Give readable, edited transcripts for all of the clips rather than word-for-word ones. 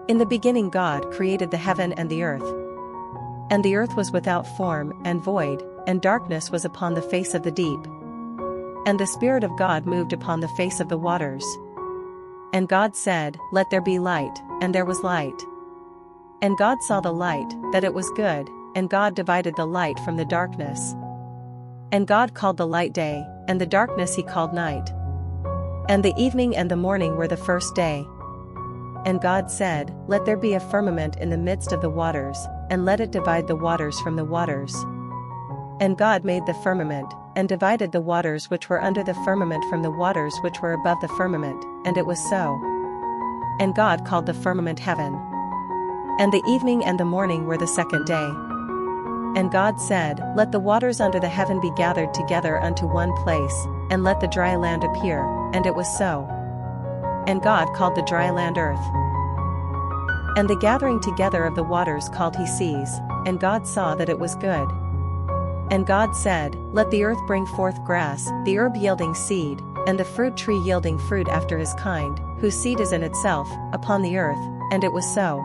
In the beginning God created the heaven and the earth. And the earth was without form and void, and darkness was upon the face of the deep. And the Spirit of God moved upon the face of the waters. And God said, "Let there be light," and there was light. And God saw the light, that it was good, and God divided the light from the darkness. And God called the light day, and the darkness he called night. And the evening and the morning were the first day. And God said, "Let there be a firmament in the midst of the waters, and let it divide the waters from the waters." And God made the firmament, and divided the waters which were under the firmament from the waters which were above the firmament, and it was so. And God called the firmament heaven. And the evening and the morning were the second day. And God said, "Let the waters under the heaven be gathered together unto one place, and let the dry land appear," and it was so. And God called the dry land earth. And the gathering together of the waters called he seas, and God saw that it was good. And God said, "Let the earth bring forth grass, the herb yielding seed, and the fruit tree yielding fruit after his kind, whose seed is in itself, upon the earth," and it was so.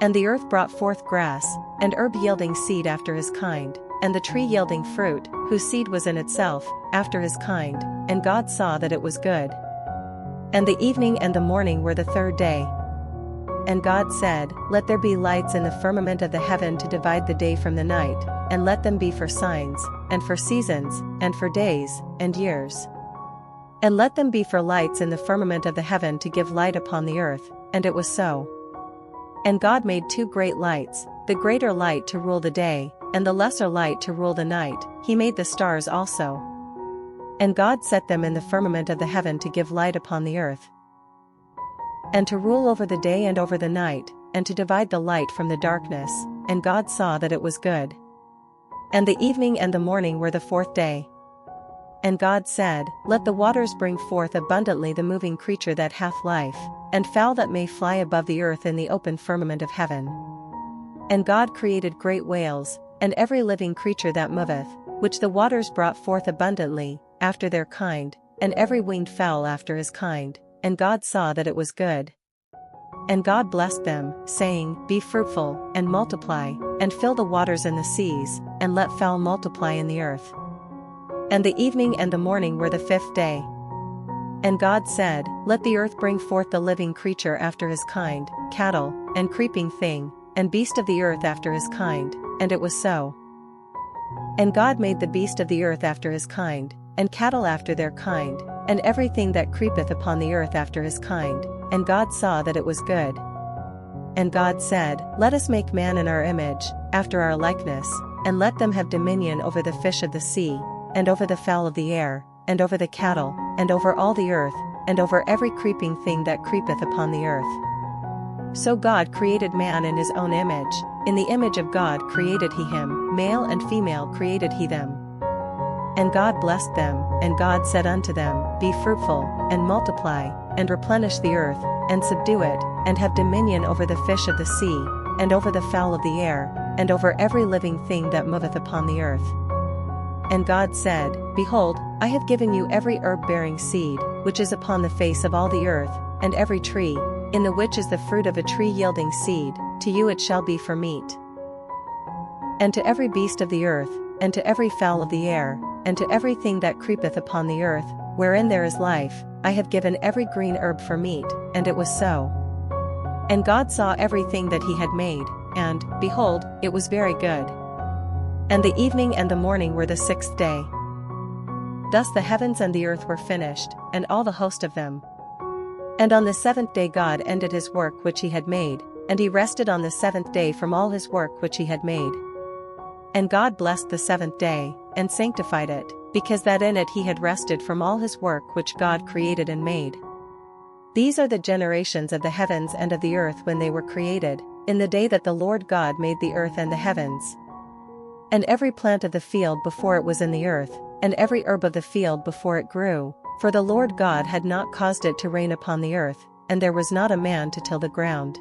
And the earth brought forth grass, and herb yielding seed after his kind, and the tree yielding fruit, whose seed was in itself, after his kind, and God saw that it was good. And the evening and the morning were the third day. And God said, "Let there be lights in the firmament of the heaven to divide the day from the night, and let them be for signs, and for seasons, and for days, and years. And let them be for lights in the firmament of the heaven to give light upon the earth," and it was so. And God made two great lights, the greater light to rule the day, and the lesser light to rule the night. He made the stars also. And God set them in the firmament of the heaven to give light upon the earth, and to rule over the day and over the night, and to divide the light from the darkness, and God saw that it was good. And the evening and the morning were the fourth day. And God said, "Let the waters bring forth abundantly the moving creature that hath life, and fowl that may fly above the earth in the open firmament of heaven." And God created great whales, and every living creature that moveth, which the waters brought forth abundantly, after their kind, and every winged fowl after his kind, and God saw that it was good. And God blessed them, saying, "Be fruitful, and multiply, and fill the waters in the seas, and let fowl multiply in the earth." And the evening and the morning were the fifth day. And God said, "Let the earth bring forth the living creature after his kind, cattle, and creeping thing, and beast of the earth after his kind," and it was so. And God made the beast of the earth after his kind, and cattle after their kind, and everything that creepeth upon the earth after his kind, and God saw that it was good. And God said, "Let us make man in our image, after our likeness, and let them have dominion over the fish of the sea, and over the fowl of the air, and over the cattle, and over all the earth, and over every creeping thing that creepeth upon the earth." So God created man in his own image, in the image of God created he him, male and female created he them. And God blessed them, and God said unto them, "Be fruitful, and multiply, and replenish the earth, and subdue it, and have dominion over the fish of the sea, and over the fowl of the air, and over every living thing that moveth upon the earth." And God said, "Behold, I have given you every herb-bearing seed, which is upon the face of all the earth, and every tree, in the which is the fruit of a tree yielding seed, to you it shall be for meat. And to every beast of the earth, and to every fowl of the air, and to everything that creepeth upon the earth, wherein there is life, I have given every green herb for meat," and it was so. And God saw everything that he had made, and, behold, it was very good. And the evening and the morning were the sixth day. Thus the heavens and the earth were finished, and all the host of them. And on the seventh day God ended his work which he had made, and he rested on the seventh day from all his work which he had made. And God blessed the seventh day, and sanctified it, because that in it he had rested from all his work which God created and made. These are the generations of the heavens and of the earth when they were created, in the day that the Lord God made the earth and the heavens. And every plant of the field before it was in the earth, and every herb of the field before it grew, for the Lord God had not caused it to rain upon the earth, and there was not a man to till the ground.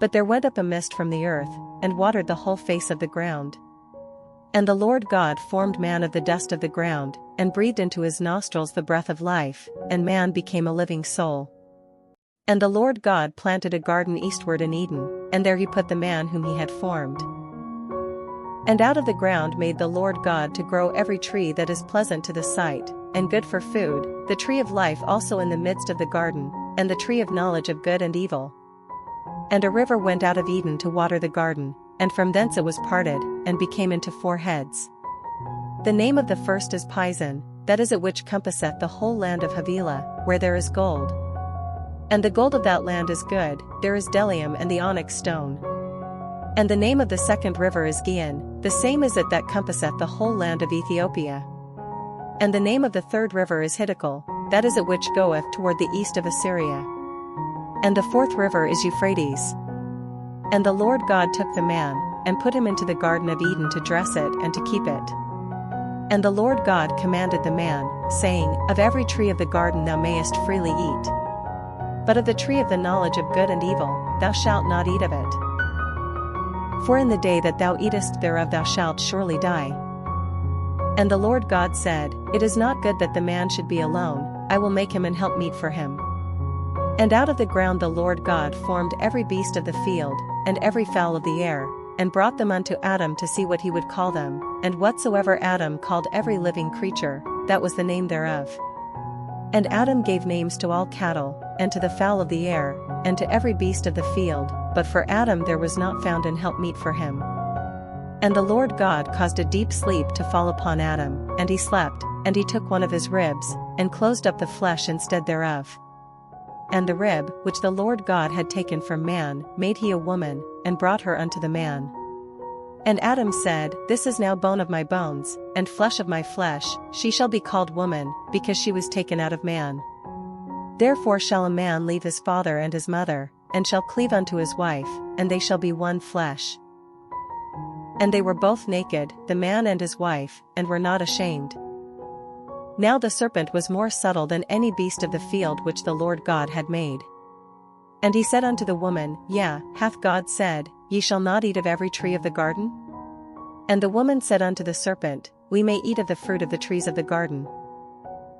But there went up a mist from the earth, and watered the whole face of the ground. And the Lord God formed man of the dust of the ground, and breathed into his nostrils the breath of life, and man became a living soul. And the Lord God planted a garden eastward in Eden, and there he put the man whom he had formed. And out of the ground made the Lord God to grow every tree that is pleasant to the sight, and good for food, the tree of life also in the midst of the garden, and the tree of knowledge of good and evil. And a river went out of Eden to water the garden, and from thence it was parted, and became into 4 heads. The name of the first is Pison, that is it which compasseth the whole land of Havilah, where there is gold. And the gold of that land is good, there is bdellium and the onyx stone. And the name of the second river is Gihon, the same is it that compasseth the whole land of Ethiopia. And the name of the third river is Hiddekel, that is it which goeth toward the east of Assyria. And the fourth river is Euphrates. And the Lord God took the man, and put him into the garden of Eden to dress it and to keep it. And the Lord God commanded the man, saying, Of every tree of the garden thou mayest freely eat. But of the tree of the knowledge of good and evil, thou shalt not eat of it. For in the day that thou eatest thereof thou shalt surely die. And the Lord God said, It is not good that the man should be alone, I will make him an helpmeet for him. And out of the ground the Lord God formed every beast of the field, and every fowl of the air, and brought them unto Adam to see what he would call them, and whatsoever Adam called every living creature, that was the name thereof. And Adam gave names to all cattle, and to the fowl of the air, and to every beast of the field, but for Adam there was not found an helpmeet for him. And the Lord God caused a deep sleep to fall upon Adam, and he slept, and he took one of his ribs, and closed up the flesh instead thereof. And the rib, which the Lord God had taken from man, made he a woman, and brought her unto the man. And Adam said, This is now bone of my bones, and flesh of my flesh, she shall be called woman, because she was taken out of man. Therefore shall a man leave his father and his mother, and shall cleave unto his wife, and they shall be one flesh. And they were both naked, the man and his wife, and were not ashamed. Now the serpent was more subtle than any beast of the field which the Lord God had made. And he said unto the woman, Yea, hath God said, Ye shall not eat of every tree of the garden? And the woman said unto the serpent, We may eat of the fruit of the trees of the garden.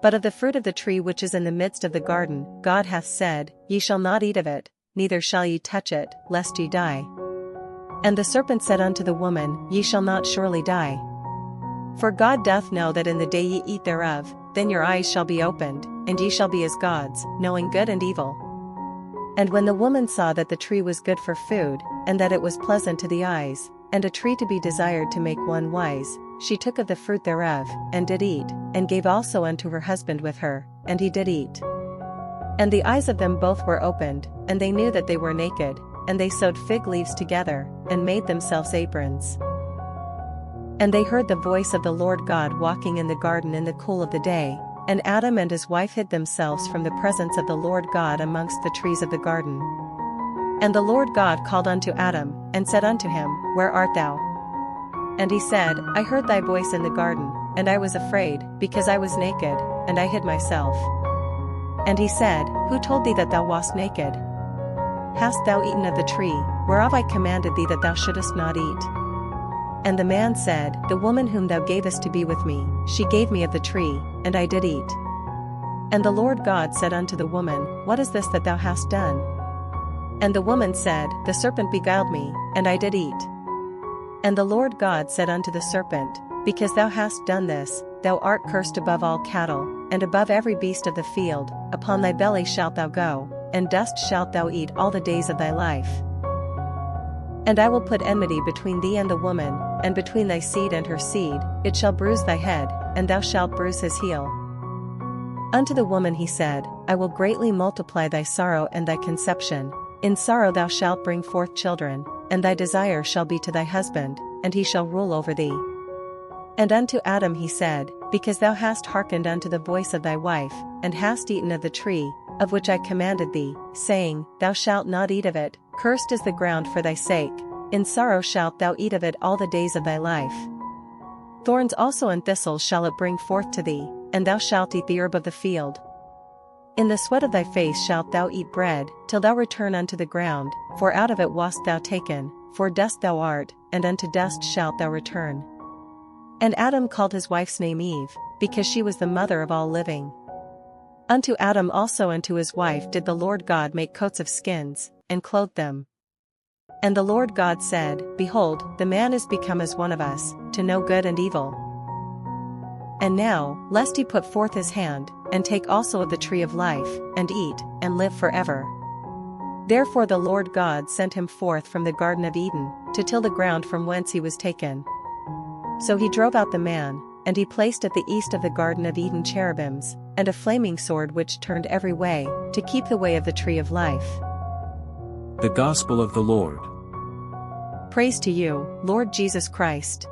But of the fruit of the tree which is in the midst of the garden, God hath said, Ye shall not eat of it, neither shall ye touch it, lest ye die. And the serpent said unto the woman, Ye shall not surely die. For God doth know that in the day ye eat thereof, then your eyes shall be opened, and ye shall be as gods, knowing good and evil. And when the woman saw that the tree was good for food, and that it was pleasant to the eyes, and a tree to be desired to make one wise, she took of the fruit thereof, and did eat, and gave also unto her husband with her, and he did eat. And the eyes of them both were opened, and they knew that they were naked, and they sewed fig leaves together, and made themselves aprons. And they heard the voice of the Lord God walking in the garden in the cool of the day, and Adam and his wife hid themselves from the presence of the Lord God amongst the trees of the garden. And the Lord God called unto Adam, and said unto him, Where art thou? And he said, I heard thy voice in the garden, and I was afraid, because I was naked, and I hid myself. And he said, Who told thee that thou wast naked? Hast thou eaten of the tree, whereof I commanded thee that thou shouldest not eat? And the man said, The woman whom thou gavest to be with me, she gave me of the tree, and I did eat. And the Lord God said unto the woman, What is this that thou hast done? And the woman said, The serpent beguiled me, and I did eat. And the Lord God said unto the serpent, Because thou hast done this, thou art cursed above all cattle, and above every beast of the field, upon thy belly shalt thou go, and dust shalt thou eat all the days of thy life. And I will put enmity between thee and the woman, and between thy seed and her seed, it shall bruise thy head, and thou shalt bruise his heel. Unto the woman he said, I will greatly multiply thy sorrow and thy conception. In sorrow thou shalt bring forth children, and thy desire shall be to thy husband, and he shall rule over thee. And unto Adam he said, Because thou hast hearkened unto the voice of thy wife, and hast eaten of the tree, of which I commanded thee, saying, Thou shalt not eat of it, cursed is the ground for thy sake, in sorrow shalt thou eat of it all the days of thy life. Thorns also and thistles shall it bring forth to thee, and thou shalt eat the herb of the field. In the sweat of thy face shalt thou eat bread, till thou return unto the ground, for out of it wast thou taken, for dust thou art, and unto dust shalt thou return. And Adam called his wife's name Eve, because she was the mother of all living. Unto Adam also and to his wife did the Lord God make coats of skins, and clothed them. And the Lord God said, Behold, the man is become as one of us, to know good and evil. And now, lest he put forth his hand, and take also of the tree of life, and eat, and live forever. Therefore the Lord God sent him forth from the Garden of Eden, to till the ground from whence he was taken. So he drove out the man, and he placed at the east of the Garden of Eden cherubims, and a flaming sword which turned every way, to keep the way of the tree of life. The Gospel of the Lord. Praise to you, Lord Jesus Christ.